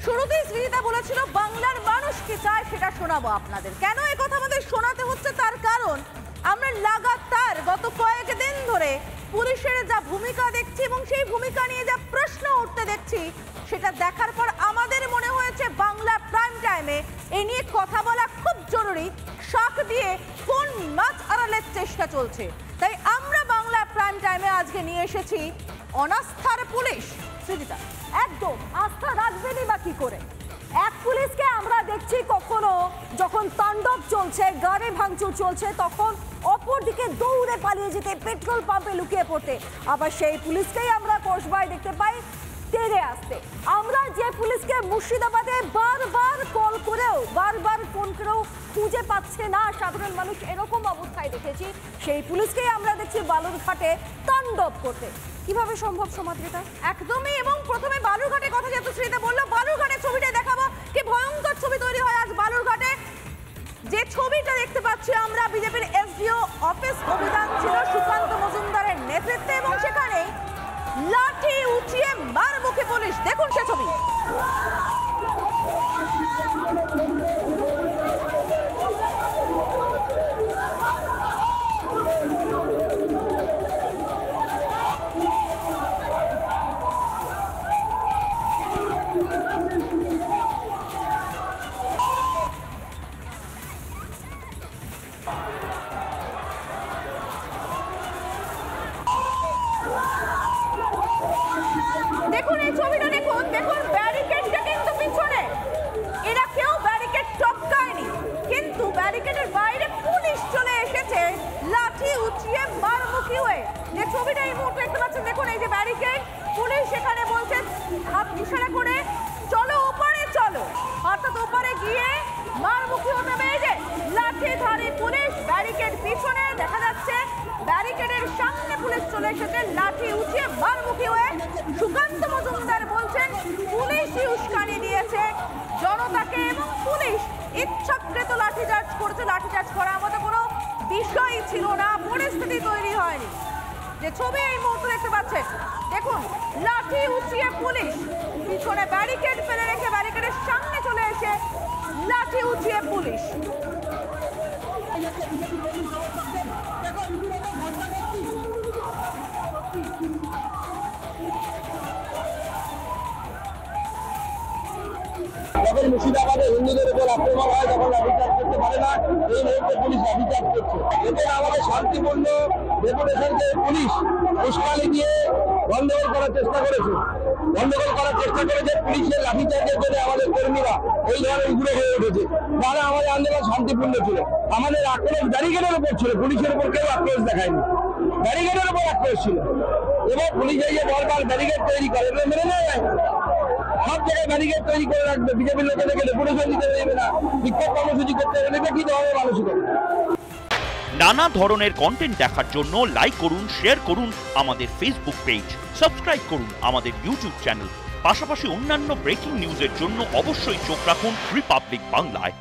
শুরুতেই শ্রীজিতা বলেছিল বাংলার মানুষ কি চায় সেটা শোনাবো আপনাদের। কেন এই কথা আমাদের শোনাতে হচ্ছে তার কারণ আমরা লাগাতার গত কয়েকদিন ধরে পুলিশের যা ভূমিকা দেখছি এবং সেই ভূমিকা নিয়ে যা প্রশ্ন উঠতে দেখছি সেটা দেখার পর আমাদের মনে হয়েছে বাংলা প্রাইম টাইমে এ নিয়ে কথা বলা খুব জরুরি। শাক দিয়ে কোন মাছ আড়ালের চেষ্টা চলছে, তাই আমরা বাংলা প্রাইম টাইমে আজকে নিয়ে এসেছি অনাস্থার পুলিশ। শ্রীজিতা, একদম আস্থা রাখবেনই বা কি করে? এক পুলিশকে আমরা দেখছি কখনো যখন তাণ্ডব চলছে, গাড়ি ভাঙচুর চলছে, তখন অপর দিকে দৌড়ে পালিয়ে যেতে, পেট্রোল পাম্পে লুকিয়ে পড়তে। আবার সেই পুলিশকেই আমরা কসবায় দেখতে পাই তেড়ে আসতে। আমরা যে পুলিশকে মুর্শিদাবাদে বারবার কল করেও, বারবার ফোন করেও খুঁজে পাচ্ছে না সাধারণ মানুষ, এরকম অবস্থায় দেখেছি সেই পুলিশকেই আমরা দেখছি বালুরঘাটে তাণ্ডব করতে। কিভাবে সম্ভব সমাদ্রিতা? একদমই। এবং প্রথমে বালুরঘাটের কথা যেহেতু শ্রীজিতা বললো, বালুরঘাটের ছবিটা দেখাবো। কি ভয়ঙ্কর ছবি তৈরি হয় আজ বালুরঘাটে। যে ছবিটা দেখতে পাচ্ছি আমরা, বিজেপির এসডিও অফিস অভিযান ছিল সুকান্ত মজুমদারের নেতৃত্বে এবং সেখানে লাঠি উঁচিয়ে মারমুখী পুলিশ। দেখুন সে ছবি। দেখুন এই ছবিটা, দেখুন দেখুন ব্যারিকেডটা কিন্তু পিছনে, এরা কেউ ব্যারিকেড টপকায়নি, কিন্তু ব্যারিকেডের বাইরে পুলিশ চলে এসেছে লাঠি উঁচিয়ে মারমুখী হয়ে। যে ছবিটা এই মুহূর্তে দেখতে পাচ্ছেন, দেখুন এই যে ব্যারিকেড, পুলিশ সেখানে বলছে হাত ইশারা করে চলো ওপারে চলো, অর্থাৎ ওপারে গিয়ে মারমুখী হতে হবে। এই যে লাঠিধারী পুলিশ, ব্যারিকেড পিছনে দেখা যাচ্ছে, ব্যারিকেডের সামনে পুলিশ চলে এসেছে লাঠি উঁচিয়ে মারমুখী হয়ে। সুকান্ত মজুমদার বলছেন পুলিশই উস্কানি দিয়েছে জনতাকে এবং পুলিশ ইচ্ছাকৃত লাঠিচার্জ করেছে। লাঠিচার্জ করার মতো কোনো বিষয়ই ছিল না, পরিস্থিতি তৈরি হয়নি। যে ছবি এই মুহূর্তে দেখতে পাচ্ছেন, দেখুন লাঠি উঁচিয়ে পুলিশ, পিছনে ব্যারিকেড ফেলে রেখে ব্যারিকেডের সামনে চলে এসে লাঠি উঁচিয়ে পুলিশ। যখন মুর্শিদাবাদে হিন্দুদের উপর আক্রমণ হয় তখন লাঠিচার্জ করতে পারে না, এই মুহূর্তে পুলিশ লাঠিচার্জ করছে। এতে আমাদের শান্তিপূর্ণ ডেপুটেশনকে পুলিশ উস্কানি দিয়ে গন্ডগোল করার চেষ্টা করেছে। পুলিশের লাঠিচার্জের জন্য আমাদের কর্মীরা এই ধরনের উগ্র হয়ে উঠেছে। তাহলে আমাদের আন্দোলন শান্তিপূর্ণ ছিল, আমাদের আক্রোশ ব্যারিকেডের উপর ছিল, পুলিশের উপর কেউ আক্রোশ দেখায়নি, ব্যারিকেডের উপর আক্রোশ ছিল। এবং পুলিশ এই যে বারবার ব্যারিকেড তৈরি করে মেনে নেয়, সব জায়গায় ব্যারিকেড তৈরি করে রাখবে, বিজেপির লোকেদেরকে ডেপুটেশন দিতে দেবে না, বিক্ষোভ কর্মসূচি করতে দেবে না, কি ধরনের মানসিকতা। নানা ধরনের কন্টেন্ট দেখার জন্য লাইক করুন, শেয়ার করুন আমাদের ফেসবুক পেজ, সাবস্ক্রাইব করুন আমাদের ইউটিউব চ্যানেল। পাশাপাশি অন্যান্য ব্রেকিং নিউজের জন্য অবশ্যই চোখ রাখুন রিপাবলিক বাংলায়।